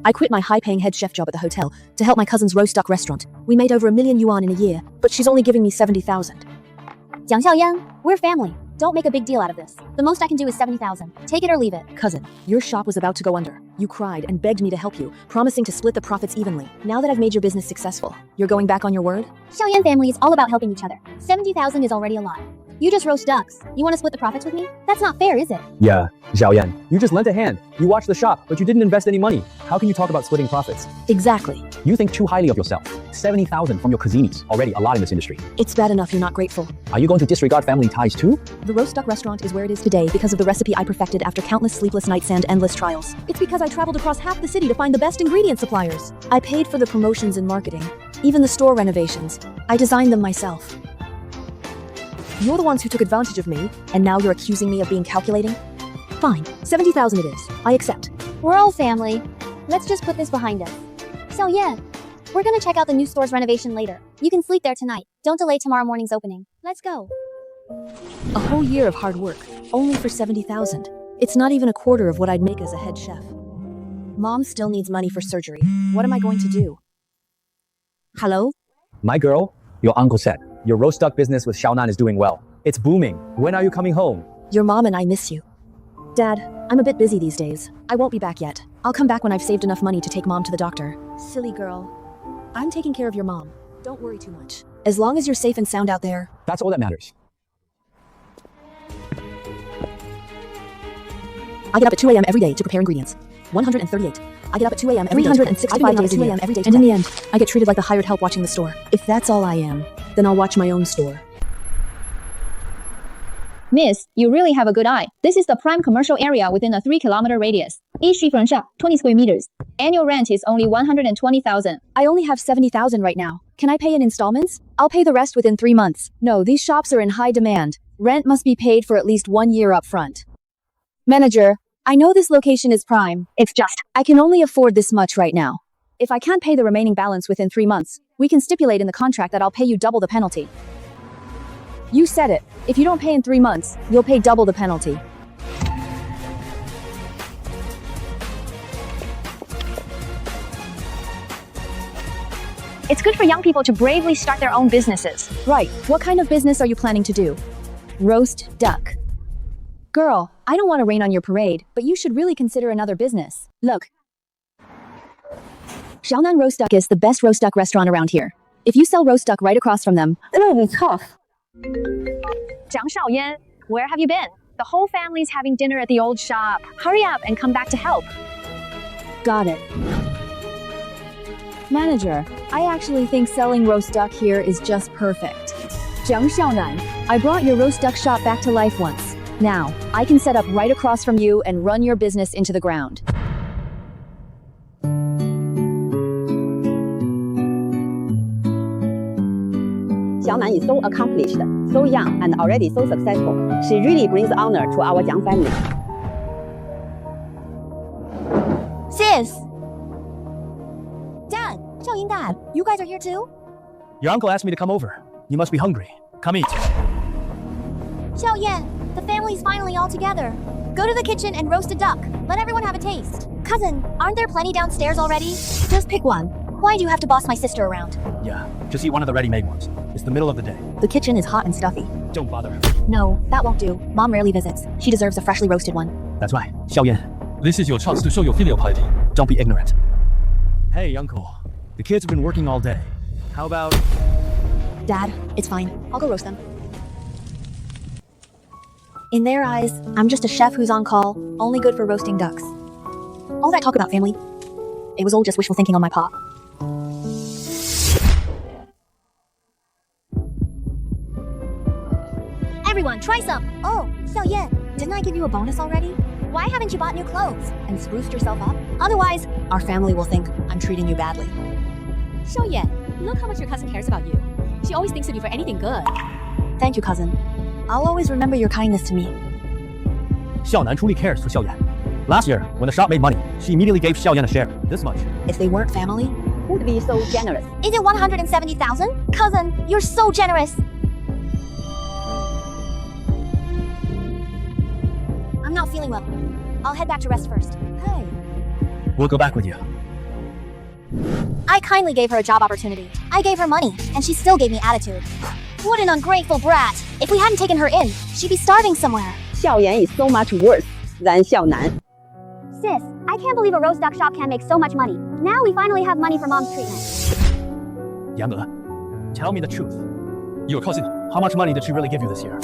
I quit my high-paying head chef job at the hotel to help my cousin's roast duck restaurant. We made over 1 million yuan in a year, but she's only giving me 70,000. Xianxia, we're family. Don't make a big deal out of this. The most I can do is 70,000. Take it or leave it. Cousin, your shop was about to go under. You cried and begged me to help you, promising to split the profits evenly. Now that I've made your business successful, you're going back on your word? Xiaoyan family is all about helping each other. 70,000 is already a lot. You just roast ducks. You want to split the profits with me? That's not fair, is it? Yeah, Xiaoyan, you just lent a hand. You watched the shop, but you didn't invest any money. How can you talk about splitting profits? Exactly. You think too highly of yourself. 70,000 from your cousins, already a lot in this industry. It's bad enough you're not grateful. Are you going to disregard family ties too? The roast duck restaurant is where it is today because of the recipe I perfected after countless sleepless nights and endless trials. It's because I traveled across half the city to find the best ingredient suppliers. I paid for the promotions and marketing, even the store renovations. I designed them myself. You're the ones who took advantage of me, and now you're accusing me of being calculating? Fine, 70,000 it is. I accept. We're all family. Let's just put this behind us. Xiaoyan, we're gonna check out the new store's renovation later. You can sleep there tonight. Don't delay tomorrow morning's opening. Let's go. A whole year of hard work, only for 70,000. It's not even a quarter of what I'd make as a head chef. Mom still needs money for surgery. What am I going to do? Hello? My girl, your uncle said, your roast duck business with Xiaonan is doing well. It's booming. When are you coming home? Your mom and I miss you. Dad, I'm a bit busy these days. I won't be back yet. I'll come back when I've saved enough money to take mom to the doctor. Silly girl. I'm taking care of your mom. Don't worry too much. As long as you're safe and sound out there. That's all that matters. I get up at 2 a.m. every day to prepare ingredients. 138. I get up at 2 a.m. every day. 365 days a year. Every day. And in the end, I get treated like the hired help watching the store. If that's all I am, then I'll watch my own store. Miss, you really have a good eye. This is the prime commercial area within a 3-kilometer radius. Each different shop, 20 square meters. Annual rent is only 120,000. I only have 70,000 right now. Can I pay in installments? I'll pay the rest within 3 months. No, these shops are in high demand. Rent must be paid for at least 1 year up front. Manager, I know this location is prime. It's just, I can only afford this much right now. If I can't pay the remaining balance within 3 months, we can stipulate in the contract that I'll pay you double the penalty. You said it. If you don't pay in 3 months, you'll pay double the penalty. It's good for young people to bravely start their own businesses. Right. What kind of business are you planning to do? Roast duck. Girl, I don't want to rain on your parade, but you should really consider another business. Look. Xiaonan Roast Duck is the best roast duck restaurant around here. If you sell roast duck right across from them, it'll be tough. Zhang Shaoyan, where have you been? The whole family's having dinner at the old shop. Hurry up and come back to help. Got it. Manager, I actually think selling roast duck here is just perfect. Zhang Xiaonan, I brought your roast duck shop back to life once. Now, I can set up right across from you and run your business into the ground. Xiaonan is so accomplished, so young, and already so successful. She really brings honor to our Jiang family. Sis! Dad! Xiaoyan Dad, you guys are here too? Your uncle asked me to come over. You must be hungry. Come eat. Xiaoyan, the family's finally all together. Go to the kitchen and roast a duck. Let everyone have a taste. Cousin, aren't there plenty downstairs already? Just pick one. Why do you have to boss my sister around? Yeah, just eat one of the ready-made ones. It's the middle of the day. The kitchen is hot and stuffy. Don't bother her. No, that won't do. Mom rarely visits. She deserves a freshly roasted one. That's right. Xiaoyan, This is your chance to show your filial piety. don't be ignorant. Hey, uncle. The kids have been working all day. How about... Dad, it's fine. I'll go roast them. In their eyes, I'm just a chef who's on call, only good for roasting ducks. All that talk about family, it was all just wishful thinking on my part. Everyone, try some! Oh, Xiaoyan, didn't I give you a bonus already? Why haven't you bought new clothes and spruced yourself up? Otherwise, Our family will think I'm treating you badly. Xiaoyan, look how much your cousin cares about you. She always thinks of you for anything good. Thank you, cousin. I'll always remember your kindness to me. Xiaonan truly cares for Xiaoyan. Last year, when the shop made money, she immediately gave Xiaoyan a share. This much. If they weren't family, Would be so generous. is it 170,000? Cousin, you're so generous! I'm not feeling well. I'll head back to rest first. hey, We'll go back with you. I kindly gave her a job opportunity. I gave her money, and she still gave me attitude. What an ungrateful brat. If we hadn't taken her in, she'd be starving somewhere. Xiaoyan is so much worse than Xiaonan. Sis, I can't believe a roast duck shop can make so much money. Now we finally have money for mom's treatment. Yang, tell me the truth. Your cousin, how much money did she really give you this year?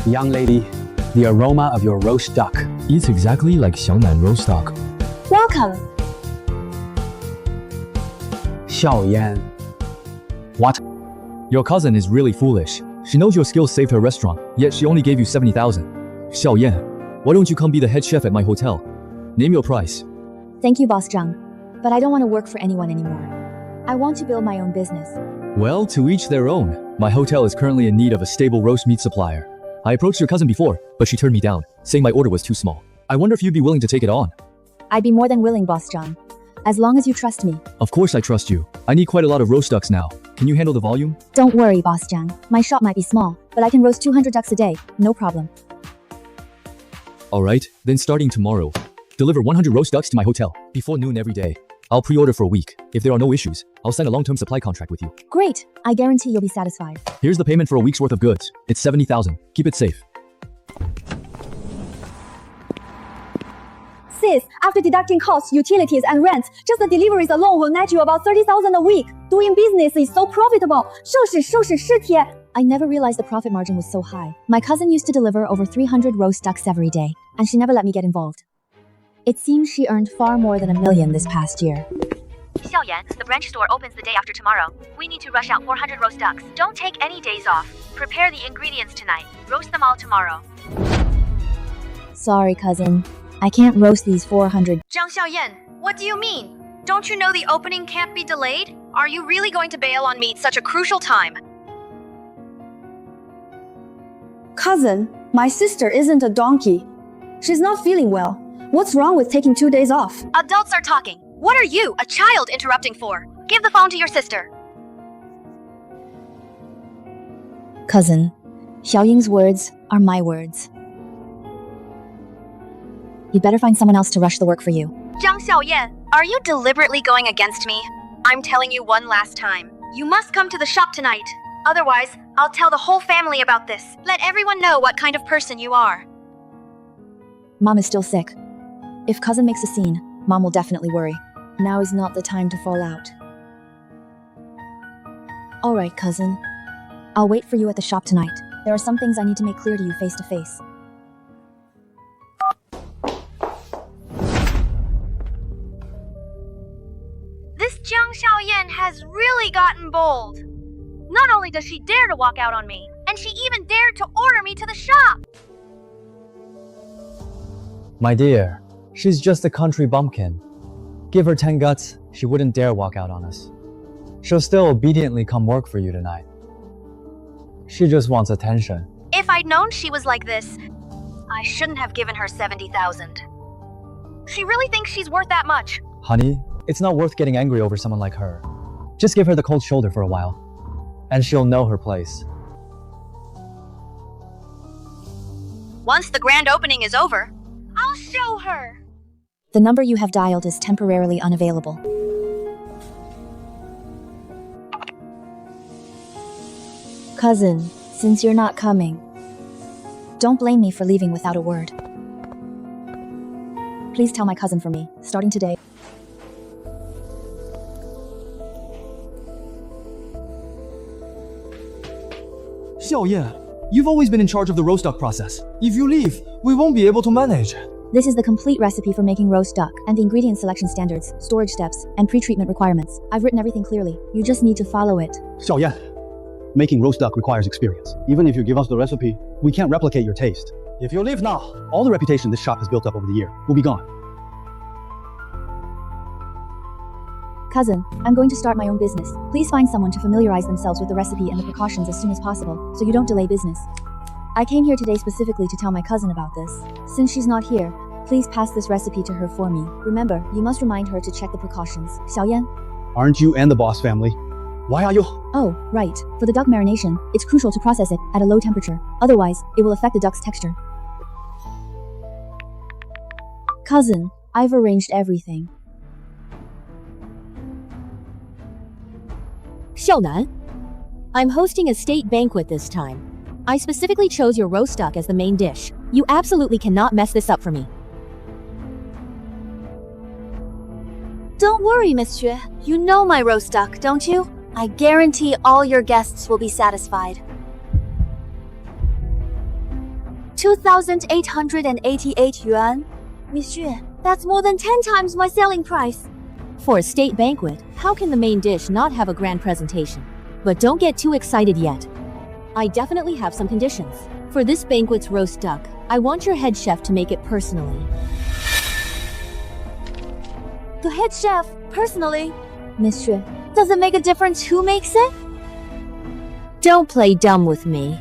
Young lady, the aroma of your roast duck. It's exactly like Xiangnan roast duck. Welcome. Xiaoyan. What? Your cousin is really foolish. She knows your skills saved her restaurant, yet she only gave you 70,000. Xiaoyan, why don't you come be the head chef at my hotel? Name your price. Thank you, Boss Zhang. But I don't want to work for anyone anymore. I want to build my own business. Well, to each their own. My hotel is currently in need of a stable roast meat supplier. I approached your cousin before, but she turned me down, saying my order was too small. I wonder if you'd be willing to take it on. I'd be more than willing, Boss Zhang. As long as you trust me. Of course I trust you. I need quite a lot of roast ducks now. Can you handle the volume? Don't worry, Boss Zhang. My shop might be small, but I can roast 200 ducks a day. No problem. Alright, then starting tomorrow. Deliver 100 roast ducks to my hotel, before noon every day. I'll pre-order for a week. If there are no issues, I'll sign a long-term supply contract with you. Great. I guarantee you'll be satisfied. Here's the payment for a week's worth of goods. It's 70,000. Keep it safe. Sis, after deducting costs, utilities, and rent, just the deliveries alone will net you about 30,000 a week. Doing business is so profitable. 收拾 I never realized the profit margin was so high. My cousin used to deliver over 300 roast ducks every day, and she never let me get involved. It seems she earned far more than $1 million this past year. Xiaoyan, the branch store opens the day after tomorrow. We need to rush out 400 roast ducks. Don't take any days off. Prepare the ingredients tonight. Roast them all tomorrow. Sorry, cousin. I can't roast these 400. Zhang Xiaoyan, what do you mean? Don't you know the opening can't be delayed? Are you really going to bail on me at such a crucial time? Cousin, my sister isn't a donkey. She's not feeling well. What's wrong with taking 2 days off? Adults are talking. What are you, a child, interrupting for? Give the phone to your sister. Cousin, Xiaoying's words are my words. You'd better find someone else to rush the work for you. Zhang Xiaoyan, are you deliberately going against me? I'm telling you one last time. You must come to the shop tonight. Otherwise, I'll tell the whole family about this. Let everyone know what kind of person you are. Mom is still sick. If cousin makes a scene, Mom will definitely worry. Now is not the time to fall out. Alright, cousin. I'll wait for you at the shop tonight. There are some things I need to make clear to you face to face. This Zhang Xiaoyan has really gotten bold. Not only does she dare to walk out on me, and she even dared to order me to the shop. My dear, she's just a country bumpkin. Give her 10 guts, she wouldn't dare walk out on us. She'll still obediently come work for you tonight. She just wants attention. If I'd known she was like this, I shouldn't have given her 70,000. She really thinks she's worth that much. Honey, it's not worth getting angry over someone like her. Just give her the cold shoulder for a while, and she'll know her place. Once the grand opening is over, I'll show her. The number you have dialed is temporarily unavailable. Cousin, since you're not coming, don't blame me for leaving without a word. Please tell my cousin for me, starting today. Xiaoyan, you've always been in charge of the roast duck process. If you leave, we won't be able to manage. This is the complete recipe for making roast duck, and the ingredient selection standards, storage steps, and pre-treatment requirements. I've written everything clearly. You just need to follow it. Xiaoyan, making roast duck requires experience. Even if you give us the recipe, we can't replicate your taste. If you leave now, all the reputation this shop has built up over the year will be gone. Cousin, I'm going to start my own business. Please find someone to familiarize themselves with the recipe and the precautions as soon as possible, so you don't delay business. I came here today specifically to tell my cousin about this. Since she's not here, please pass this recipe to her for me. Remember, you must remind her to check the precautions. Xiaoyan? Aren't you and the boss family? Why are you? Oh, right. For the duck marination, it's crucial to process it at a low temperature. Otherwise, it will affect the duck's texture. Cousin, I've arranged everything. Xiaonan, I'm hosting a state banquet this time. I specifically chose your roast duck as the main dish. You absolutely cannot mess this up for me. Don't worry, monsieur. You know my roast duck, don't you? I guarantee all your guests will be satisfied. 2,888 yuan. Monsieur, that's more than 10 times my selling price. For a state banquet, how can the main dish not have a grand presentation? But don't get too excited yet. I definitely have some conditions. For this banquet's roast duck, I want your head chef to make it personally. The head chef, personally? Monsieur, Does it make a difference who makes it? Don't play dumb with me.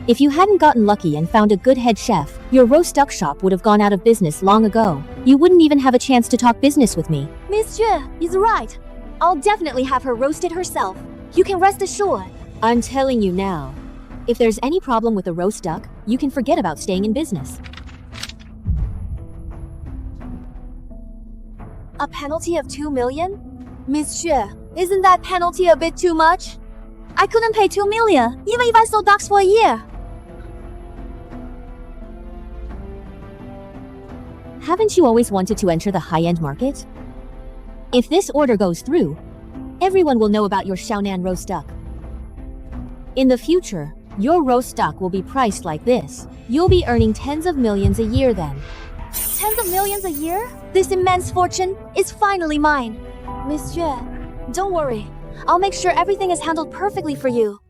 If you hadn't gotten lucky and found a good head chef, your roast duck shop would have gone out of business long ago. You wouldn't even have a chance to talk business with me. Monsieur is right. I'll definitely have her roasted herself. You can rest assured. I'm telling you now. If there's any problem with the roast duck, you can forget about staying in business. A penalty of 2 million? Monsieur, isn't that penalty a bit too much? I couldn't pay 2 million, even if I sold ducks for a year. Haven't you always wanted to enter the high-end market? If this order goes through, everyone will know about your Xiaonan roast duck. In the future, your roast duck will be priced like this. You'll be earning tens of millions a year then. Tens of millions a year? This immense fortune is finally mine. Monsieur, don't worry. I'll make sure everything is handled perfectly for you.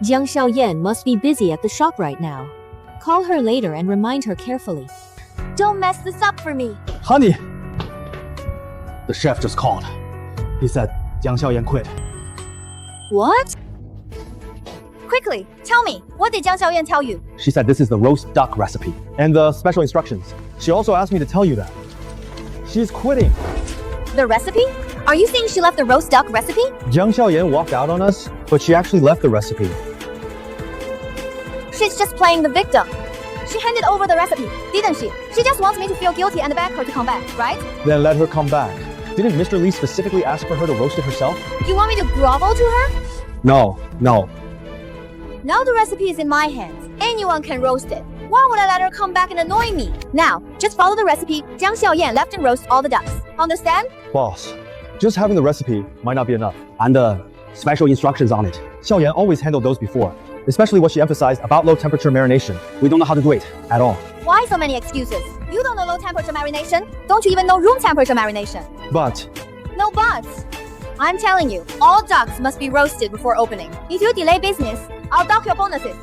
Jiang Xiaoyan must be busy at the shop right now. Call her later and remind her carefully. Don't mess this up for me. Honey! The chef just called. He said Jiang Xiaoyan quit. What? Quickly, tell me, what did Jiang Xiaoyan tell you? She said this is the roast duck recipe and the special instructions. She also asked me to tell you that. She's quitting. The recipe? Are you saying she left the roast duck recipe? Jiang Xiaoyan walked out on us, but she actually left the recipe. She's just playing the victim. She handed over the recipe, didn't she? She just wants me to feel guilty and beg her to come back, right? Then let her come back. Didn't Mr. Lee specifically ask for her to roast it herself? You want me to grovel to her? No. Now the recipe is in my hands. Anyone can roast it. Why would I let her come back and annoy me? Now, just follow the recipe. Jiang Xiaoyan left and roast all the ducks. Understand? Boss, just having the recipe might not be enough. And the special instructions on it. Xiaoyan always handled those before, especially what she emphasized about low temperature marination. We don't know how to do it at all. Why so many excuses? You don't know low temperature marination? Don't you even know room temperature marination? But No buts. I'm telling you, all ducks must be roasted before opening. If you delay business, I'll dock your bonuses.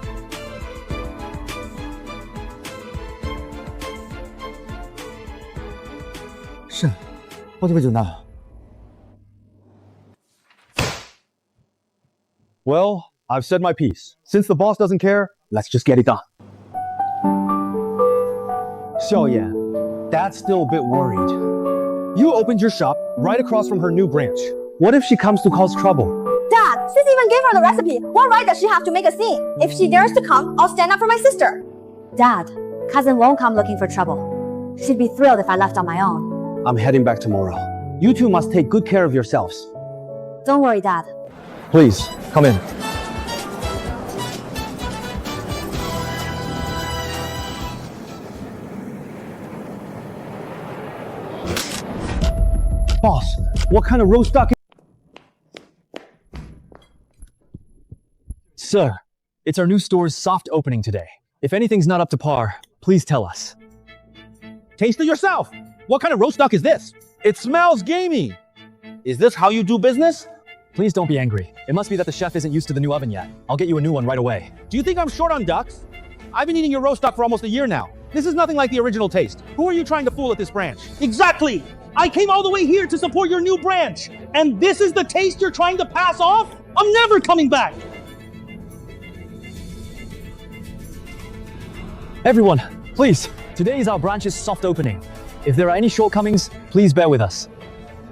well, I've said my piece. Since the boss doesn't care, Let's just get it done. Xiaoyan, Dad's still a bit worried. You opened your shop right across from her new branch. What if she comes to cause trouble? Dad, sis even gave her the recipe. What right does she have to make a scene? If she dares to come, I'll stand up for my sister. Dad, cousin won't come looking for trouble. She'd be thrilled if I left on my own. I'm heading back tomorrow. You two must take good care of yourselves. Don't worry, Dad. Please, come in. Boss, what kind of roast duck? Sir, it's our new store's soft opening today. If anything's not up to par, please tell us. Taste it yourself. What kind of roast duck is this? It smells gamey. Is this how you do business? Please don't be angry. It must be that the chef isn't used to the new oven yet. I'll get you a new one right away. Do you think I'm short on ducks? I've been eating your roast duck for almost a year now. This is nothing like the original taste. Who are you trying to fool at this branch? Exactly! I came all the way here to support your new branch. And this is the taste you're trying to pass off? I'm never coming back! Everyone, please, today is our branch's soft opening. If there are any shortcomings, please bear with us.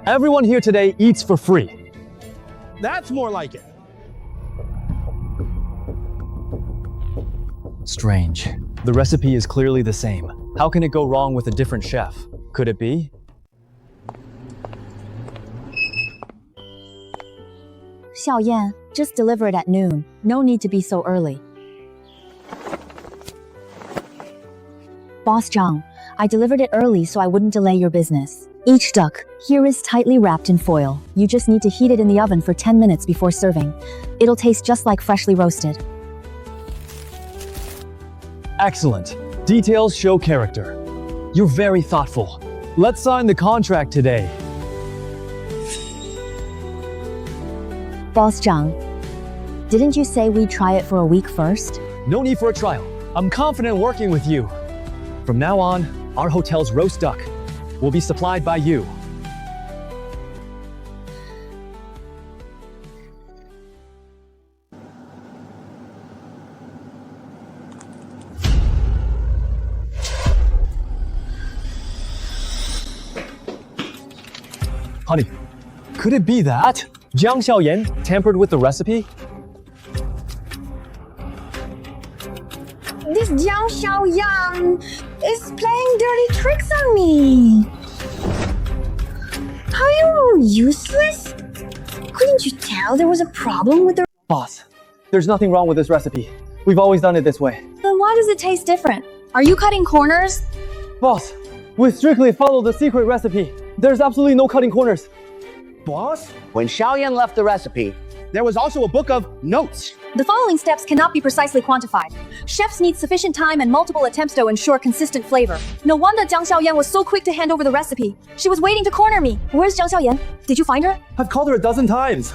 Everyone here today eats for free. That's more like it. Strange. The recipe is clearly the same. How can it go wrong with a different chef? Could it be? Xiaoyan, just deliver it at noon. No need to be so early. Boss Zhang, I delivered it early so I wouldn't delay your business. Each duck here is tightly wrapped in foil. You just need to heat it in the oven for 10 minutes before serving. It'll taste just like freshly roasted. Excellent. Details show character. You're very thoughtful. Let's sign the contract today. Boss Zhang, didn't you say we'd try it for a week first? No need for a trial. I'm confident working with you. From now on, our hotel's roast duck will be supplied by you. Honey, could it be that Xianxia tampered with the recipe? This Jiang Xiaoyan is playing dirty tricks on me. Are you useless? Couldn't you tell there was a problem with the... Boss, there's nothing wrong with this recipe. We've always done it this way. Then why does it taste different? Are you cutting corners? Boss, we strictly follow the secret recipe. There's absolutely no cutting corners. Boss? When Xiaoyan left the recipe, there was also a book of notes. The following steps cannot be precisely quantified. Chefs need sufficient time and multiple attempts to ensure consistent flavor. No wonder Jiang Xiaoyan was so quick to hand over the recipe. She was waiting to corner me. Where's Jiang Xiaoyan? Did you find her? I've called her a dozen times.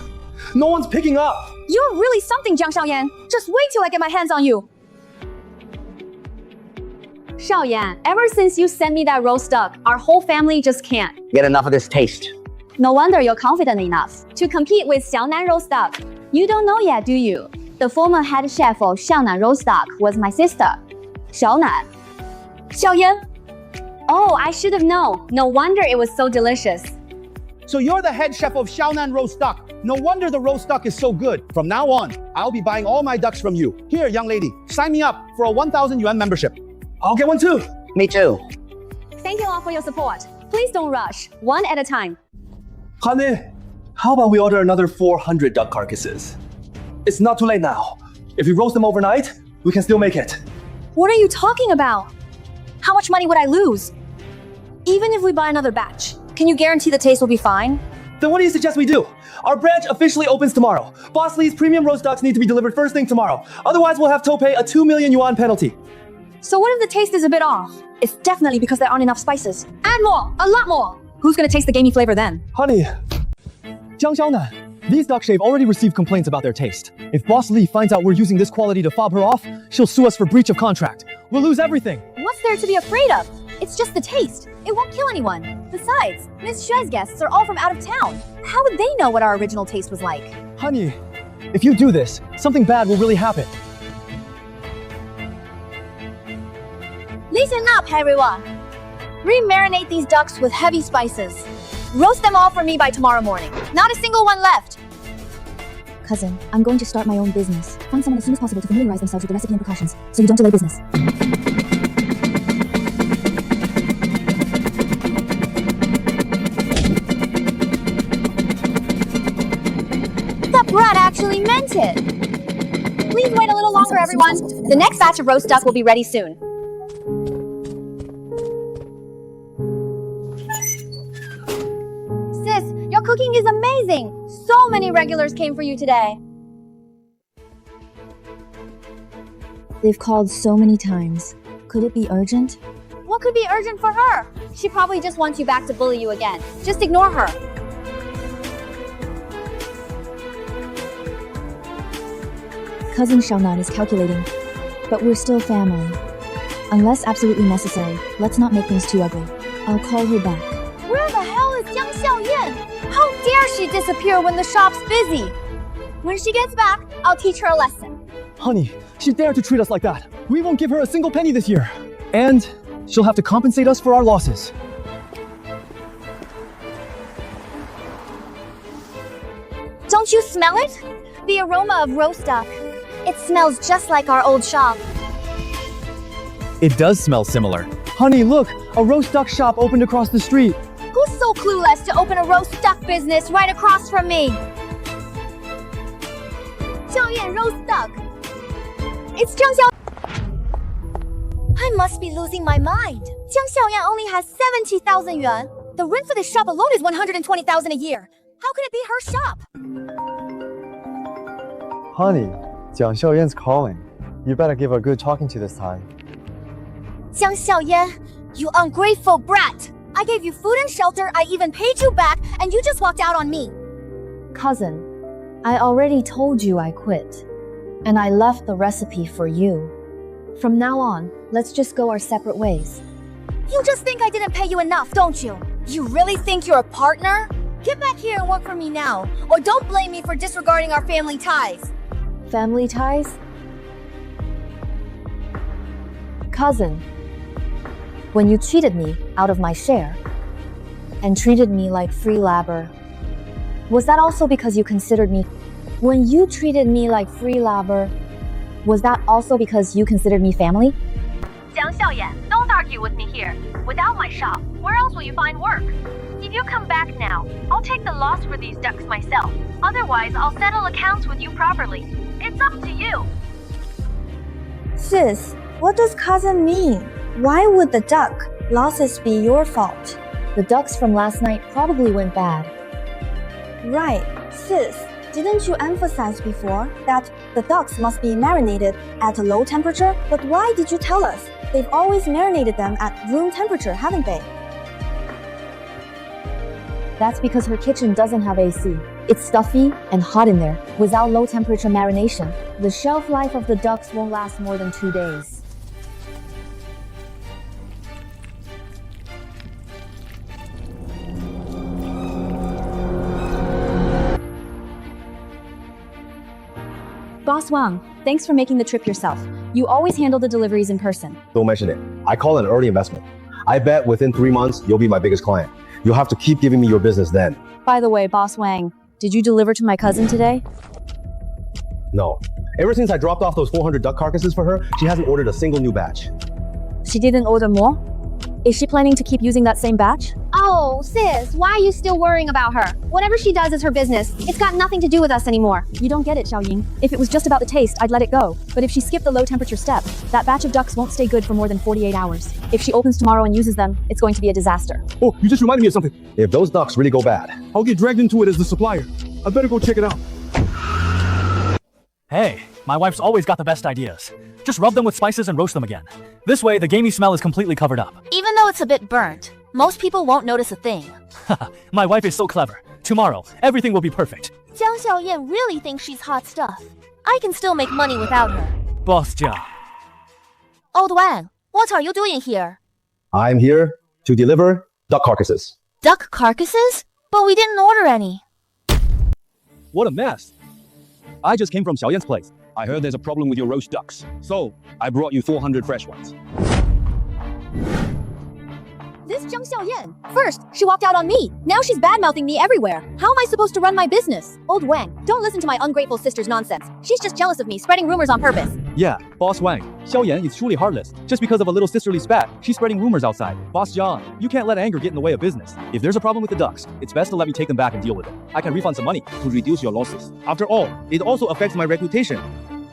No one's picking up. You're really something, Jiang Xiaoyan. Just wait till I get my hands on you. Xiaoyan, ever since you sent me that roast duck, our whole family just can't get enough of this taste. No wonder you're confident enough to compete with Xiaonan roast duck. You don't know yet, do you? The former head chef of Xiaonan roast duck was my sister, Xiaonan. Xiaoyan? Oh, I should have known. No wonder it was so delicious. So you're the head chef of Xiaonan roast duck. No wonder the roast duck is so good. From now on, I'll be buying all my ducks from you. Here, young lady, sign me up for a 1,000 yuan membership. I'll get one too. Me too. Thank you all for your support. Please don't rush. One at a time. Honey, how about we order another 400 duck carcasses? It's not too late now. If we roast them overnight, we can still make it. What are you talking about? How much money would I lose? Even if we buy another batch, can you guarantee the taste will be fine? Then what do you suggest we do? Our branch officially opens tomorrow. Boss Lee's premium roast ducks need to be delivered first thing tomorrow. Otherwise, we'll have to pay a 2 million yuan penalty. So what if the taste is a bit off? It's definitely because there aren't enough spices. Add more, a lot more. Who's gonna taste the gamey flavor then? Honey, Jiang Xiaonan, these ducks have already received complaints about their taste. If Boss Lee finds out we're using this quality to fob her off, she'll sue us for breach of contract. We'll lose everything. What's there to be afraid of? It's just the taste. It won't kill anyone. Besides, Miss Xue's guests are all from out of town. How would they know what our original taste was like? Honey, if you do this, something bad will really happen. up, everyone. Re-marinate these ducks with heavy spices. Roast them all for me by tomorrow morning. Not a single one left. Cousin, I'm going to start my own business. Find someone as soon as possible to familiarize themselves with the recipe and precautions, so you don't delay business. That brat actually meant it. Please wait a little longer, everyone. The next batch of roast duck will be ready soon. Sis, your cooking is amazing. So many regulars came for you today. They've called so many times. Could it be urgent? What could be urgent for her? She probably just wants you back to bully you again. Just ignore her. Cousin Xiaonan is calculating, but we're still family. Unless absolutely necessary, let's not make things too ugly. I'll call her back. Where the hell is Xianxia? How dare she disappear when the shop's busy? When she gets back, I'll teach her a lesson. Honey, she dared to treat us like that. We won't give her a single penny this year. And she'll have to compensate us for our losses. Don't you smell it? The aroma of roast duck. It smells just like our old shop. It does smell similar. Honey, look, a roast duck shop opened across the street. Who's so clueless to open a roast duck business right across from me? Xiaoyan roast duck. It's Xianxia. I must be losing my mind. Jiang Xiaoyan only has 70,000 yuan. The rent for this shop alone is 120,000 a year. How can it be her shop? Honey, Jiang Xiaoyan's calling. You better give her a good talking to this time. Jiang Xiaoyan, you ungrateful brat! I gave you food and shelter, I even paid you back, and you just walked out on me. Cousin, I already told you I quit. And I left the recipe for you. From now on, let's just go our separate ways. You just think I didn't pay you enough, don't you? You really think you're a partner? Get back here and work for me now, or don't blame me for disregarding our family ties. Family ties? Cousin, when you cheated me out of my share and treated me like free labor, was that also because you considered me? When you treated me like free labor, was that also because you considered me family? Jiang Xiaoyan, don't argue with me here. Without my shop, where else will you find work? If you come back now, I'll take the loss for these ducks myself. Otherwise, I'll settle accounts with you properly. It's up to you. Sis, what does cousin mean? Why would the duck losses be your fault? The ducks from last night probably went bad. Right, sis. Didn't you emphasize before that the ducks must be marinated at a low temperature? But why did you tell us? They've always marinated them at room temperature, haven't they? That's because her kitchen doesn't have AC. It's stuffy and hot in there. Without low temperature marination, the shelf life of the ducks won't last more than 2 days. Boss Wang, thanks for making the trip yourself. You always handle the deliveries in person. Don't mention it. I call it an early investment. I bet within 3 months, you'll be my biggest client. You'll have to keep giving me your business then. By the way, Boss Wang, did you deliver to my cousin today? No. Ever since I dropped off those 400 duck carcasses for her, she hasn't ordered a single new batch. She didn't order more? Is she planning to keep using that same batch? Oh, sis, why are you still worrying about her? Whatever she does is her business. It's got nothing to do with us anymore. You don't get it, Xiaoying. If it was just about the taste, I'd let it go. But if she skipped the low temperature step, that batch of ducks won't stay good for more than 48 hours. If she opens tomorrow and uses them, it's going to be a disaster. Oh, you just reminded me of something. If those ducks really go bad, I'll get dragged into it as the supplier. I better go check it out. Hey, my wife's always got the best ideas. Just rub them with spices and roast them again. This way, the gamey smell is completely covered up. Even though it's a bit burnt, most people won't notice a thing. My wife is so clever. Tomorrow, everything will be perfect. Jiang Xiaoyan really thinks she's hot stuff. I can still make money without her. Boss Jia. Old Wang, what are you doing here? I'm here to deliver duck carcasses. Duck carcasses? But we didn't order any. What a mess. I just came from Xiaoyan's place. I heard there's a problem with your roast ducks. So, I brought you 400 fresh ones. This Zhang Xiaoyan. First, she walked out on me. Now she's bad-mouthing me everywhere. How am I supposed to run my business? Old Wang, don't listen to my ungrateful sister's nonsense. She's just jealous of me, spreading rumors on purpose. Yeah, Boss Wang, Xiaoyan is truly heartless. Just because of a little sisterly spat, she's spreading rumors outside. Boss John, you can't let anger get in the way of business. If there's a problem with the ducks, it's best to let me take them back and deal with it. I can refund some money to reduce your losses. After all, it also affects my reputation.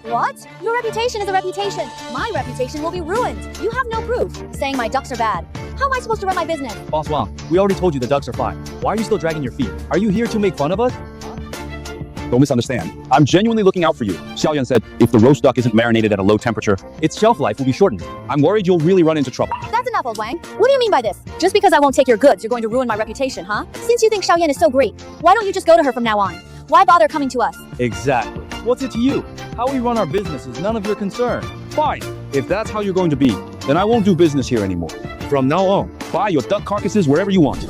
What? Your reputation is a reputation. My reputation will be ruined. You have no proof, saying my ducks are bad. How am I supposed to run my business? Boss Wang, we already told you the ducks are fine. Why are you still dragging your feet? Are you here to make fun of us? Don't misunderstand. I'm genuinely looking out for you. Xiaoyan said if the roast duck isn't marinated at a low temperature, its shelf life will be shortened. I'm worried you'll really run into trouble. That's enough, Old Wang. What do you mean by this? Just because I won't take your goods, you're going to ruin my reputation, huh? Since you think Xiaoyan is so great, why don't you just go to her from now on? Why bother coming to us? Exactly. What's it to you? How we run our business is none of your concern. Fine. If that's how you're going to be, then I won't do business here anymore. From now on, buy your duck carcasses wherever you want.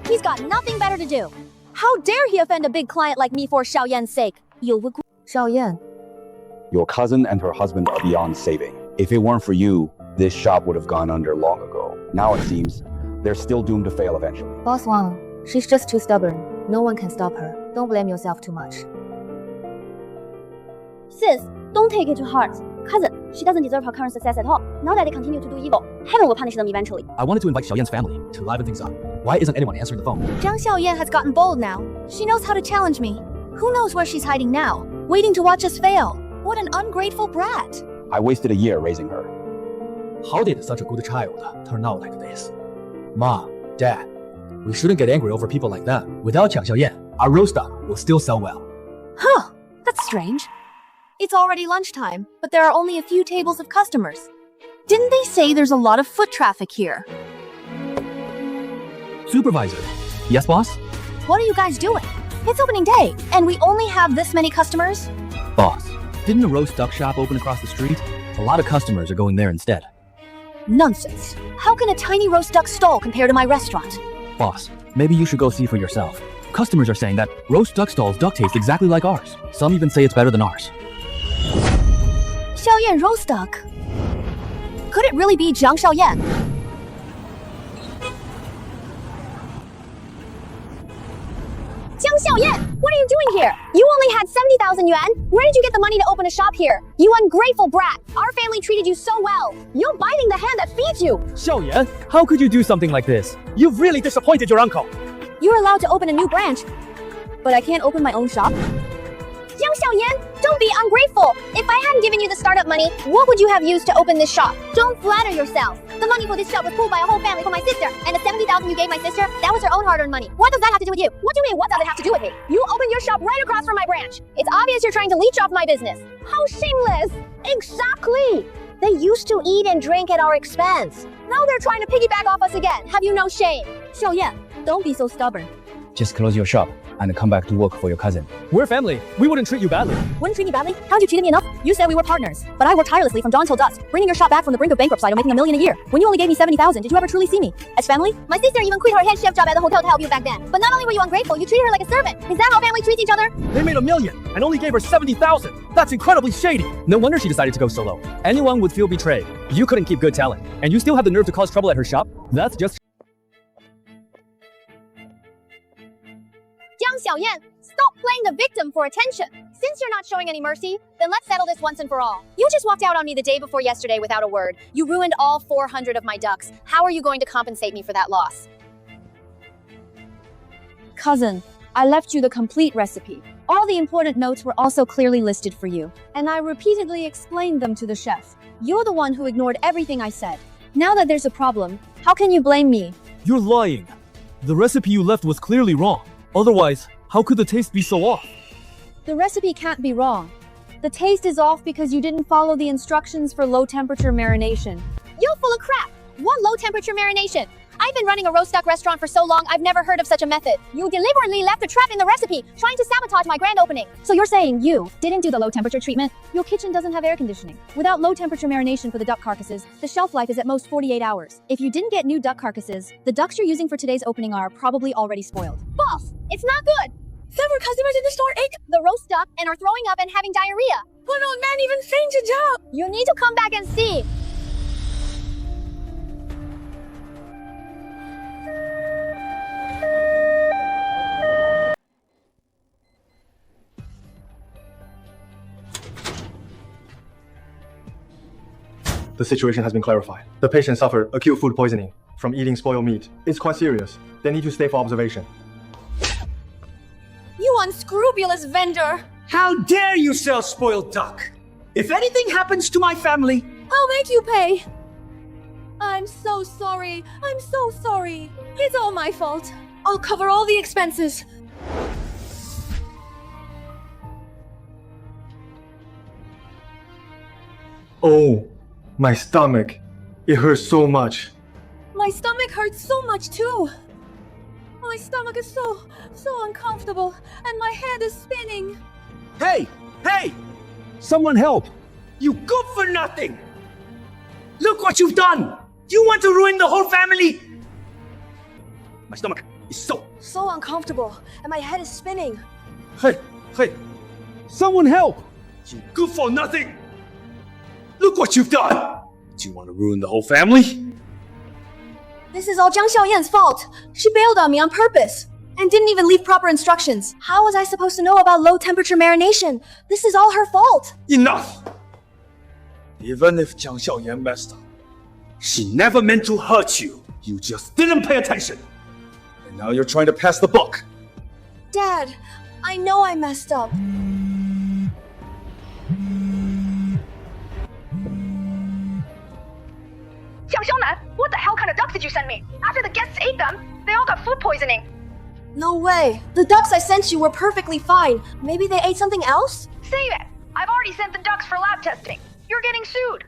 He's got nothing better to do. How dare he offend a big client like me for Xiaoyan's sake? Xiaoyan. Your cousin and her husband are beyond saving. If it weren't for you, this shop would have gone under long ago. Now it seems they're still doomed to fail eventually. Boss Wang, she's just too stubborn. No one can stop her. Don't blame yourself too much. Sis, don't take it to heart. Cousin, she doesn't deserve her current success at all. Now that they continue to do evil, heaven will punish them eventually. I wanted to invite Xiaoyan's family to liven things up. Why isn't anyone answering the phone? Zhang Xiaoyan has gotten bold now. She knows how to challenge me. Who knows where she's hiding now? Waiting to watch us fail. What an ungrateful brat. I wasted a year raising her. How did such a good child turn out like this? Mom, Dad, we shouldn't get angry over people like that. Without Xiang Xiaoyan, our roast duck will still sell well. Huh, that's strange. It's already lunchtime, but there are only a few tables of customers. Didn't they say there's a lot of foot traffic here? Supervisor. Yes, boss? What are you guys doing? It's opening day, and we only have this many customers? Boss, didn't a roast duck shop open across the street? A lot of customers are going there instead. Nonsense. How can a tiny roast duck stall compare to my restaurant? Boss, maybe you should go see for yourself. Customers are saying that roast duck stall's duck tastes exactly like ours. Some even say it's better than ours. Xiaoyan roast duck. Could it really be Zhang Xiaoyan? Jiang Xiaoyan, what are you doing here? You only had 70,000 yuan. Where did you get the money to open a shop here? You ungrateful brat. Our family treated you so well. You're biting the hand that feeds you. Xiaoyan, how could you do something like this? You've really disappointed your uncle. You're allowed to open a new branch, but I can't open my own shop? Jiang Xiaoyan, don't be ungrateful. If I hadn't given you the startup money, what would you have used to open this shop? Don't flatter yourself. The money for this shop was pooled by a whole family for my sister, and the 70,000 you gave my sister, that was her own hard-earned money. What does that have to do with you? What do you mean, what does it have to do with me? You opened your shop right across from my branch. It's obvious you're trying to leech off my business. How shameless. Exactly. They used to eat and drink at our expense. Now they're trying to piggyback off us again. Have you no shame? Xiaoyan, don't be so stubborn. Just close your shop and come back to work for your cousin. We're family. We wouldn't treat you badly. Wouldn't treat me badly? How'd you treat me enough? You said we were partners, but I worked tirelessly from dawn till dusk, bringing your shop back from the brink of bankruptcy to making $1 million a year. When you only gave me 70,000, did you ever truly see me as family? My sister even quit her head chef job at the hotel to help you back then. But not only were you ungrateful, you treated her like a servant. Is that how family treats each other? They made $1 million and only gave her 70,000. That's incredibly shady. No wonder she decided to go solo. Anyone would feel betrayed. You couldn't keep good talent, and you still have the nerve to cause trouble at her shop? That's just... Jiang Xiaoyan, stop playing the victim for attention. Since you're not showing any mercy, then let's settle this once and for all. You just walked out on me the day before yesterday without a word. You ruined all 400 of my ducks. How are you going to compensate me for that loss? Cousin, I left you the complete recipe. All the important notes were also clearly listed for you, and I repeatedly explained them to the chef. You're the one who ignored everything I said. Now that there's a problem, how can you blame me? You're lying. The recipe you left was clearly wrong. Otherwise, how could the taste be so off? The recipe can't be wrong. The taste is off because you didn't follow the instructions for low temperature marination. You're full of crap. What low temperature marination? I've been running a roast duck restaurant for so long, I've never heard of such a method. You deliberately left a trap in the recipe, trying to sabotage my grand opening. So you're saying you didn't do the low temperature treatment? Your kitchen doesn't have air conditioning. Without low temperature marination for the duck carcasses, the shelf life is at most 48 hours. If you didn't get new duck carcasses, the ducks you're using for today's opening are probably already spoiled. Boss, it's not good. Several customers in the store ate the roast duck and are throwing up and having diarrhea. One old man even fainted up. You need to come back and see. The situation has been clarified. The patient suffered acute food poisoning from eating spoiled meat. It's quite serious. They need to stay for observation. You unscrupulous vendor! How dare you sell spoiled duck? If anything happens to my family, I'll make you pay! I'm so sorry. I'm so sorry. It's all my fault. I'll cover all the expenses. Oh, my stomach. It hurts so much. My stomach hurts so much too. My stomach is so uncomfortable, and my head is spinning. Hey! Hey! Someone help! You good for nothing! Look what you've done! You want to ruin the whole family? My stomach is so uncomfortable, and my head is spinning. Hey! Someone help! You good for nothing! Look what you've done! Do you want to ruin the whole family? This is all Zhang Xiaoyan's fault. She bailed on me on purpose and didn't even leave proper instructions. How was I supposed to know about low temperature marination? This is all her fault. Enough! Even if Zhang Xiaoyan messed up, she never meant to hurt you. You just didn't pay attention. And now you're trying to pass the buck. Dad, I know I messed up. Xiaonan, what the hell kind of ducks did you send me? After the guests ate them, they all got food poisoning. No way. The ducks I sent you were perfectly fine. Maybe they ate something else? Save it! I've already sent the ducks for lab testing. You're getting sued.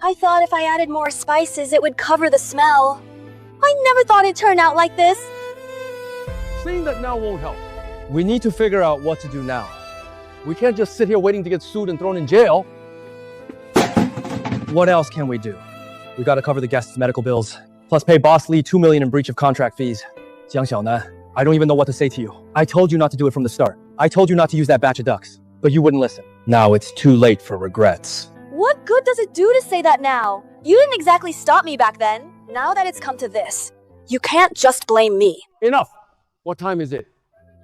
I thought if I added more spices, it would cover the smell. I never thought it'd turn out like this. Saying that now won't help. We need to figure out what to do now. We can't just sit here waiting to get sued and thrown in jail. What else can we do? We gotta cover the guests' medical bills, plus pay Boss Lee $2 million in breach of contract fees. Jiang Xiaonan, I don't even know what to say to you. I told you not to do it from the start. I told you not to use that batch of ducks, but you wouldn't listen. Now it's too late for regrets. What good does it do to say that now? You didn't exactly stop me back then. Now that it's come to this, you can't just blame me. Enough! What time is it?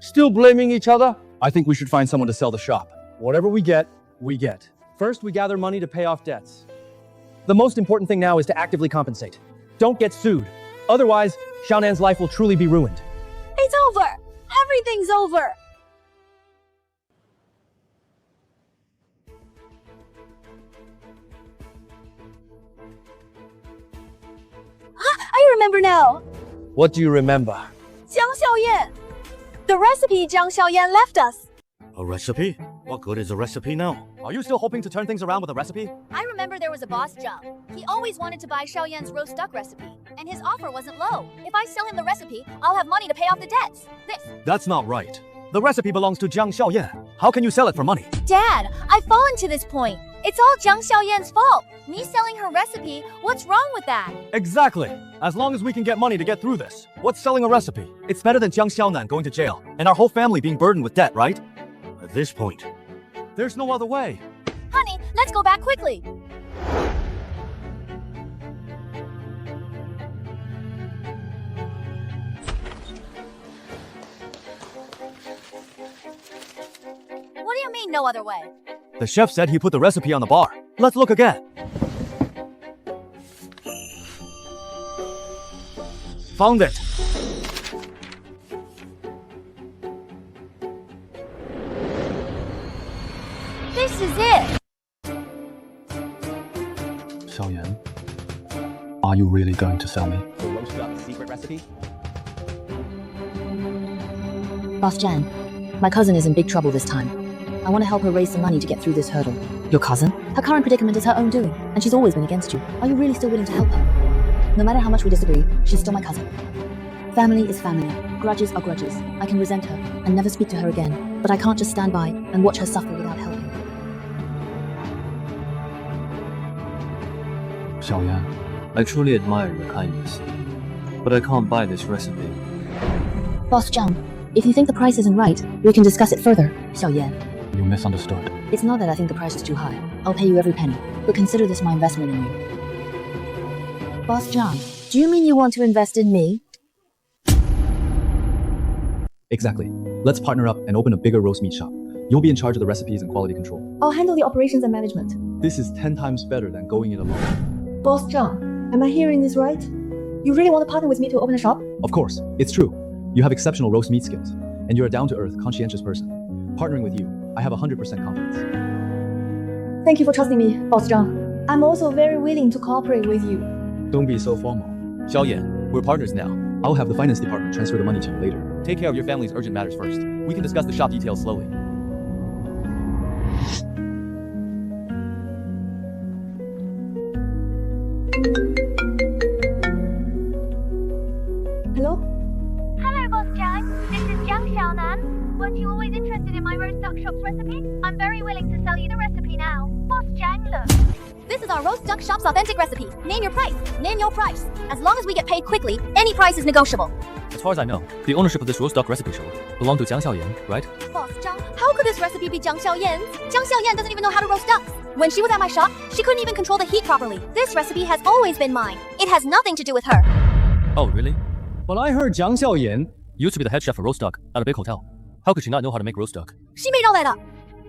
Still blaming each other? I think we should find someone to sell the shop. Whatever we get, we get. First, we gather money to pay off debts. The most important thing now is to actively compensate. Don't get sued. Otherwise, Xiaonan's life will truly be ruined. It's over! Everything's over! I remember now! What do you remember? Jiang Xiaoyan! The recipe Jiang Xiaoyan left us! A recipe? What good is a recipe now? Are you still hoping to turn things around with a recipe? I remember there was a boss Zhang. He always wanted to buy Xiaoyan's roast duck recipe, and his offer wasn't low. If I sell him the recipe, I'll have money to pay off the debts. That's not right. The recipe belongs to Jiang Xiaoyan. How can you sell it for money? Dad, I've fallen to this point. It's all Jiang Xiaoyan's fault. Me selling her recipe, what's wrong with that? Exactly. As long as we can get money to get through this. What's selling a recipe? It's better than Jiang Xiaonan going to jail, and our whole family being burdened with debt, right? At this point, there's no other way. Honey, let's go back quickly. What do you mean, no other way? The chef said he put the recipe on the bar. Let's look again. Found it. This is it. Xiaoyan, are you really going to sell me? The roast duck secret recipe? Boss Jan, my cousin is in big trouble this time. I want to help her raise some money to get through this hurdle. Your cousin? Her current predicament is her own doing, and she's always been against you. Are you really still willing to help her? No matter how much we disagree, she's still my cousin. Family is family. Grudges are grudges. I can resent her and never speak to her again, but I can't just stand by and watch her suffer without helping. Xiaoyan, I truly admire your kindness, but I can't buy this recipe. Boss Zhang, if you think the price isn't right, we can discuss it further. Xiaoyan. You misunderstood. It's not that I think the price is too high. I'll pay you every penny, but consider this my investment in you. Boss Zhang, do you mean you want to invest in me? Exactly. Let's partner up and open a bigger roast meat shop. You'll be in charge of the recipes and quality control. I'll handle the operations and management. This is 10 times better than going it alone. Boss Zhang, am I hearing this right? You really want to partner with me to open a shop? Of course, it's true. You have exceptional roast meat skills, and you're a down-to-earth, conscientious person. Partnering with you, I have 100% confidence. Thank you for trusting me, Boss Zhang. I'm also very willing to cooperate with you. Don't be so formal. Xiaoyan, we're partners now. I'll have the finance department transfer the money to you later. Take care of your family's urgent matters first. We can discuss the shop details slowly. Hello? Hello, Boss Zhang. This is Xianxia. Weren't you always interested in my roast duck shop's recipe? I'm very willing to sell you the recipe now. Boss Zhang, look. This is our roast duck shop's authentic recipe. Name your price. Name your price. As long as we get paid quickly, any price is negotiable. As far as I know, the ownership of this roast duck recipe shop belonged to Jiang Xiaoyan, right? Boss Zhang, how could this recipe be Jiang Xiaoyan's? Jiang Xiaoyan doesn't even know how to roast ducks. When she was at my shop, she couldn't even control the heat properly. This recipe has always been mine. It has nothing to do with her. Oh, really? Well, I heard Jiang Xiaoyan used to be the head chef for roast duck at a big hotel. How could she not know how to make roast duck? She made all that up.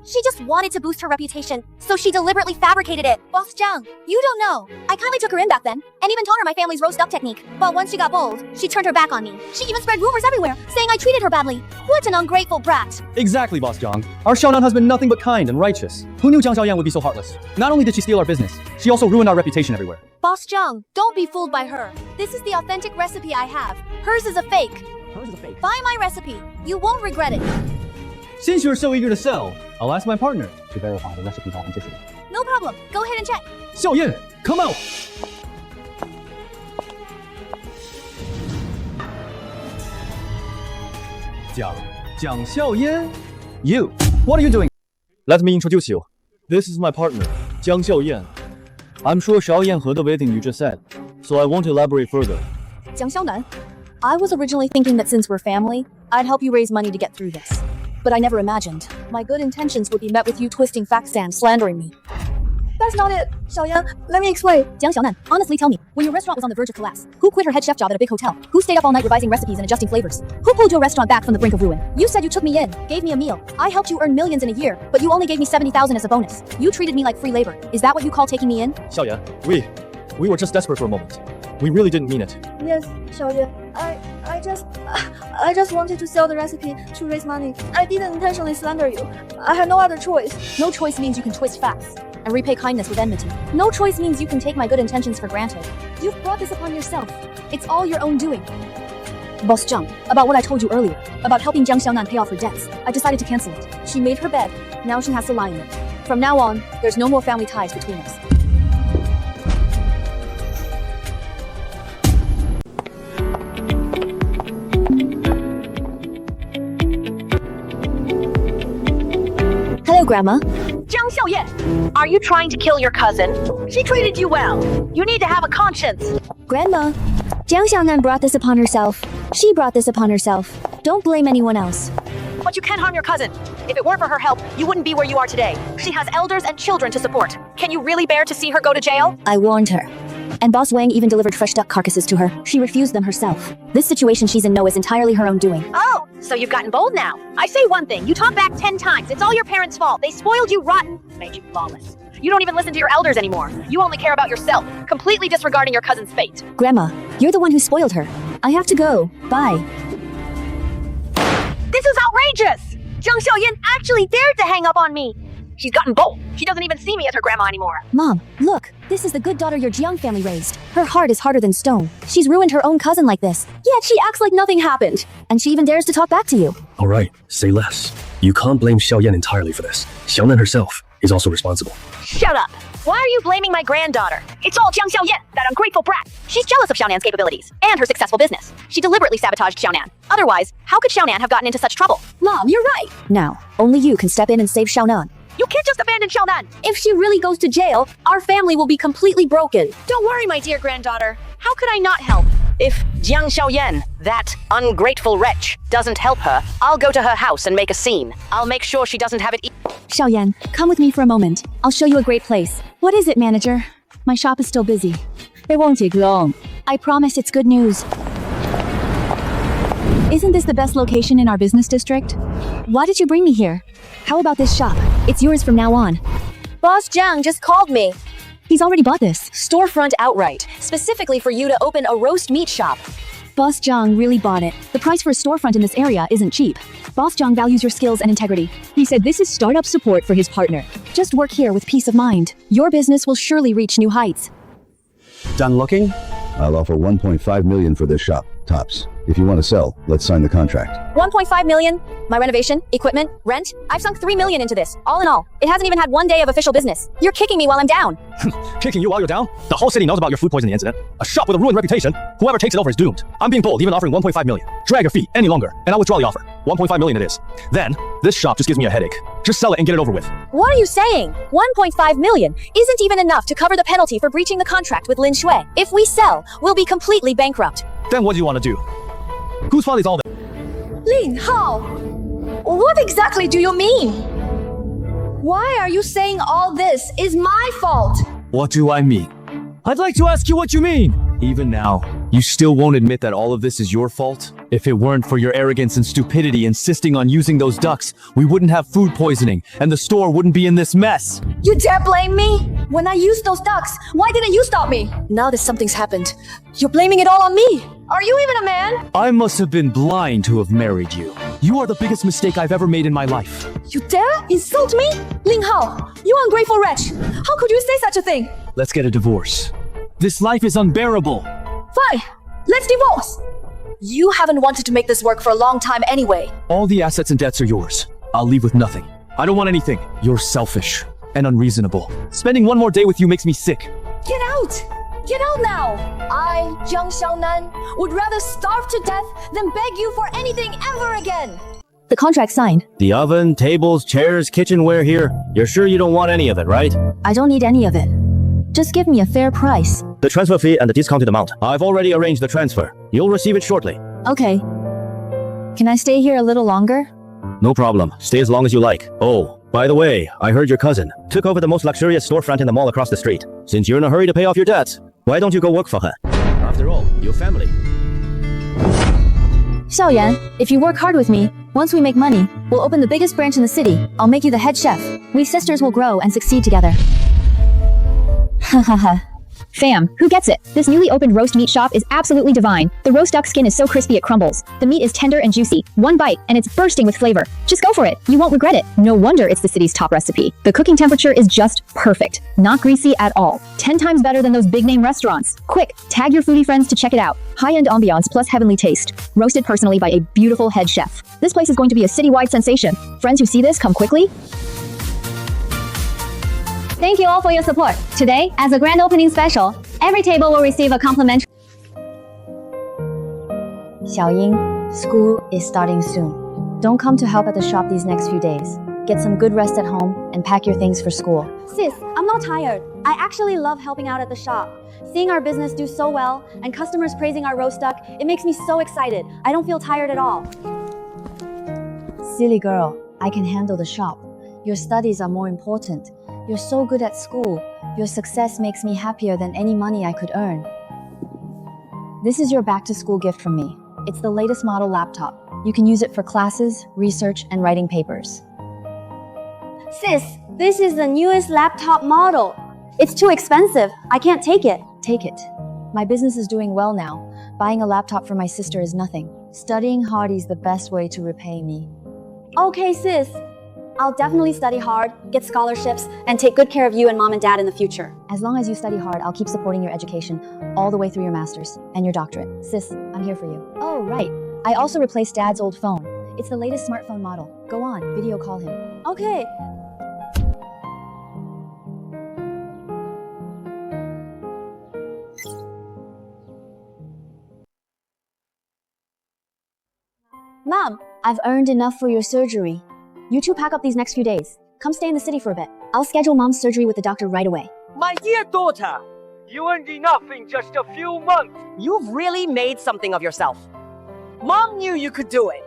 She just wanted to boost her reputation, so she deliberately fabricated it. Boss Zhang, you don't know. I kindly took her in back then, and even taught her my family's roast duck technique. But once she got bold, she turned her back on me. She even spread rumors everywhere, saying I treated her badly. What an ungrateful brat. Exactly, Boss Zhang. Our Xiaonan has been nothing but kind and righteous. Who knew Jiang Xiaoyan would be so heartless? Not only did she steal our business, she also ruined our reputation everywhere. Boss Zhang, don't be fooled by her. This is the authentic recipe I have. Hers is a fake. Hers is a fake. Buy my recipe. You won't regret it. Since you're so eager to sell, I'll ask my partner to verify the recipe's authenticity. No problem. Go ahead and check. Xiaoyan, come out! Jiang Xiaoyan? You! What are you doing? Let me introduce you. This is my partner, Jiang Xiaoyan. I'm sure Xiaoyan heard of everything you just said, so I won't elaborate further. Jiang Xiaonan, I was originally thinking that since we're family, I'd help you raise money to get through this. But I never imagined my good intentions would be met with you twisting facts and slandering me. That's not it, Xiaoyan. Let me explain. Jiang Xiaonan, honestly tell me, when your restaurant was on the verge of collapse, who quit her head chef job at a big hotel? Who stayed up all night revising recipes and adjusting flavors? Who pulled your restaurant back from the brink of ruin? You said you took me in, gave me a meal. I helped you earn millions in a year, but you only gave me 70,000 as a bonus. You treated me like free labor. Is that what you call taking me in? Xiaoyan, we were just desperate for a moment. We really didn't mean it. Yes, Xiaoyan. I just wanted to sell the recipe to raise money. I didn't intentionally slander you. I had no other choice. No choice means you can twist facts and repay kindness with enmity. No choice means you can take my good intentions for granted. You've brought this upon yourself. It's all your own doing. Boss Zhang, about what I told you earlier, about helping Jiang Xiaonan pay off her debts, I decided to cancel it. She made her bed, now she has to lie in it. From now on, there's no more family ties between us. Hello, Grandma. Jiang Xiaoyan, are you trying to kill your cousin? She treated you well. You need to have a conscience. Grandma, Jiang Xiaonan brought this upon herself. She brought this upon herself. Don't blame anyone else. But you can't harm your cousin. If it weren't for her help, you wouldn't be where you are today. She has elders and children to support. Can you really bear to see her go to jail? I warned her. And Boss Wang even delivered fresh duck carcasses to her. She refused them herself. This situation she's in is entirely her own doing. Oh, so you've gotten bold now. I say one thing, you talk back 10 times. It's all your parents' fault. They spoiled you rotten, made you lawless. You don't even listen to your elders anymore. You only care about yourself, completely disregarding your cousin's fate. Grandma, you're the one who spoiled her. I have to go. Bye. This is outrageous! Jiang Xiaoyan actually dared to hang up on me. She's gotten bold. She doesn't even see me as her grandma anymore. Mom, look. This is the good daughter your Jiang family raised. Her heart is harder than stone. She's ruined her own cousin like this. Yet she acts like nothing happened. And she even dares to talk back to you. All right, say less. You can't blame Xiaoyan entirely for this. Xiaonan herself is also responsible. Shut up! Why are you blaming my granddaughter? It's all Jiang Xiaoyan, that ungrateful brat. She's jealous of Xiaonan's capabilities and her successful business. She deliberately sabotaged Xiaonan. Otherwise, how could Xiaonan have gotten into such trouble? Mom, you're right. Now, only you can step in and save Xiaonan. You can't just abandon Xiaonan. If she really goes to jail, our family will be completely broken. Don't worry, my dear granddaughter. How could I not help? If Jiang Xiaoyan, that ungrateful wretch, doesn't help her, I'll go to her house and make a scene. I'll make sure she doesn't have it. Xiaoyan, come with me for a moment. I'll show you a great place. What is it, manager? My shop is still busy. It won't take long. I promise it's good news. Isn't this the best location in our business district? Why did you bring me here? How about this shop? It's yours from now on. Boss Zhang just called me. He's already bought this. Storefront outright, specifically for you to open a roast meat shop. Boss Zhang really bought it. The price for a storefront in this area isn't cheap. Boss Zhang values your skills and integrity. He said this is startup support for his partner. Just work here with peace of mind. Your business will surely reach new heights. Done looking? I'll offer 1.5 million for this shop, tops. If you want to sell, let's sign the contract. 1.5 million? My renovation, equipment, rent? I've sunk 3 million into this. All in all, it hasn't even had 1 day of official business. You're kicking me while I'm down. Kicking you while you're down? The whole city knows about your food poisoning incident. A shop with a ruined reputation. Whoever takes it over is doomed. I'm being bold, even offering 1.5 million. Drag your feet any longer, and I'll withdraw the offer. 1.5 million it is. Then, this shop just gives me a headache. Just sell it and get it over with. What are you saying? 1.5 million isn't even enough to cover the penalty for breaching the contract with Lin Shui. If we sell, we'll be completely bankrupt. Then what do you want to do? Whose fault is all this? Lin Hao, what exactly do you mean? Why are you saying all this is my fault? What do I mean? I'd like to ask you what you mean. Even now, you still won't admit that all of this is your fault? If it weren't for your arrogance and stupidity insisting on using those ducks, we wouldn't have food poisoning, and the store wouldn't be in this mess. You dare blame me? When I used those ducks, why didn't you stop me? Now that something's happened, you're blaming it all on me. Are you even a man? I must have been blind to have married you. You are the biggest mistake I've ever made in my life. You dare insult me? Lin Hao, you ungrateful wretch. How could you say such a thing? Let's get a divorce. This life is unbearable. Fine, let's divorce. You haven't wanted to make this work for a long time anyway. All the assets and debts are yours. I'll leave with nothing. I don't want anything. You're selfish and unreasonable. Spending one more day with you makes me sick. Get out! Get out now! I, Jiang Xiaonan, would rather starve to death than beg you for anything ever again! The contract signed. The oven, tables, chairs, kitchenware here. You're sure you don't want any of it, right? I don't need any of it. Just give me a fair price. The transfer fee and the discounted amount. I've already arranged the transfer. You'll receive it shortly. Okay. Can I stay here a little longer? No problem. Stay as long as you like. Oh, by the way, I heard your cousin took over the most luxurious storefront in the mall across the street. Since you're in a hurry to pay off your debts, why don't you go work for her? After all, your family. Xiaoyan, if you work hard with me, once we make money, we'll open the biggest branch in the city. I'll make you the head chef. We sisters will grow and succeed together. Hahaha. Fam, who gets it? This newly opened roast meat shop is absolutely divine. The roast duck skin is so crispy it crumbles. The meat is tender and juicy. One bite, and it's bursting with flavor. Just go for it. You won't regret it. No wonder it's the city's top recipe. The cooking temperature is just perfect. Not greasy at all. 10 times better than those big-name restaurants. Quick, tag your foodie friends to check it out. High-end ambiance plus heavenly taste. Roasted personally by a beautiful head chef. This place is going to be a citywide sensation. Friends who see this, come quickly. Thank you all for your support. Today, as a grand opening special, every table will receive a complimentary. Xiaoying, school is starting soon. Don't come to help at the shop these next few days. Get some good rest at home and pack your things for school. Sis, I'm not tired. I actually love helping out at the shop. Seeing our business do so well and customers praising our roast duck, it makes me so excited. I don't feel tired at all. Silly girl, I can handle the shop. Your studies are more important. You're so good at school. Your success makes me happier than any money I could earn. This is your back-to-school gift from me. It's the latest model laptop. You can use it for classes, research, and writing papers. Sis, this is the newest laptop model. It's too expensive. I can't take it. Take it. My business is doing well now. Buying a laptop for my sister is nothing. Studying hard is the best way to repay me. Okay, sis. I'll definitely study hard, get scholarships, and take good care of you and mom and dad in the future. As long as you study hard, I'll keep supporting your education all the way through your master's and your doctorate. Sis, I'm here for you. Oh, right. I also replaced Dad's old phone. It's the latest smartphone model. Go on, video call him. Okay. Mom, I've earned enough for your surgery. You two pack up these next few days. Come stay in the city for a bit. I'll schedule Mom's surgery with the doctor right away. My dear daughter, you earned enough in just a few months. You've really made something of yourself. Mom knew you could do it.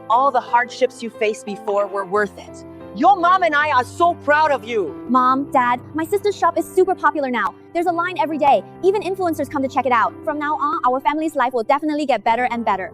All the hardships you faced before were worth it. Your mom and I are so proud of you. Mom, Dad, my sister's shop is super popular now. There's a line every day. Even influencers come to check it out. From now on, our family's life will definitely get better and better.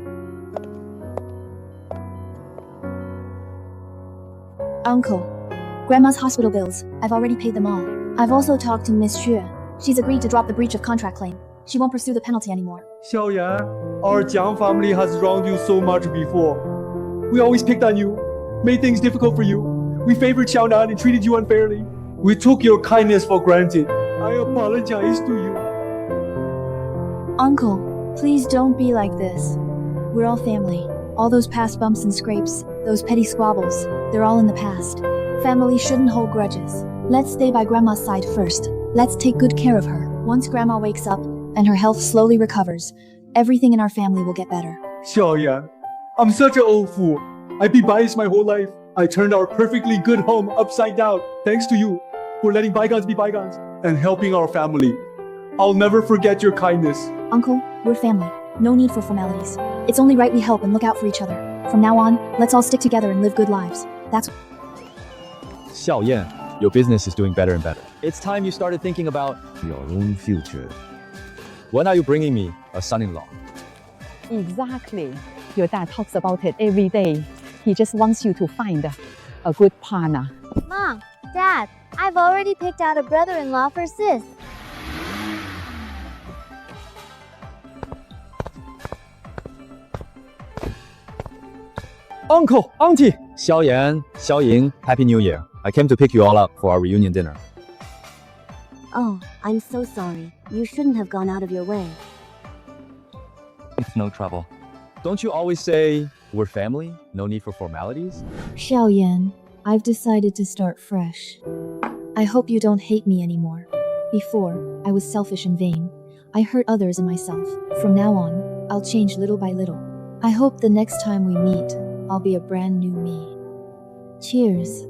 Uncle, Grandma's hospital bills. I've already paid them all. I've also talked to Miss Xue. She's agreed to drop the breach of contract claim. She won't pursue the penalty anymore. Xiaoyan, our Jiang family has wronged you so much before. We always picked on you, made things difficult for you. We favored Xiaonan and treated you unfairly. We took your kindness for granted. I apologize to you. Uncle, please don't be like this. We're all family. All those past bumps and scrapes, those petty squabbles, they're all in the past. Family shouldn't hold grudges. Let's stay by Grandma's side first. Let's take good care of her. Once Grandma wakes up and her health slowly recovers, everything in our family will get better. Xiaoyan, I'm such an old fool. I've been biased my whole life. I turned our perfectly good home upside down thanks to you for letting bygones be bygones and helping our family. I'll never forget your kindness. Uncle, we're family. No need for formalities. It's only right we help and look out for each other. From now on, let's all stick together and live good lives. That's Xiaoyan, your business is doing better and better. It's time you started thinking about your own future. When are you bringing me a son-in-law? Exactly. Your dad talks about it every day. He just wants you to find a good partner. Mom, Dad, I've already picked out a brother-in-law for sis. Uncle, Auntie! Xiaoyan, Xiaoying, Happy New Year. I came to pick you all up for our reunion dinner. Oh, I'm so sorry. You shouldn't have gone out of your way. It's no trouble. Don't you always say, we're family, no need for formalities? Xiaoyan, I've decided to start fresh. I hope you don't hate me anymore. Before, I was selfish and vain. I hurt others and myself. From now on, I'll change little by little. I hope the next time we meet, I'll be a brand new me. Cheers.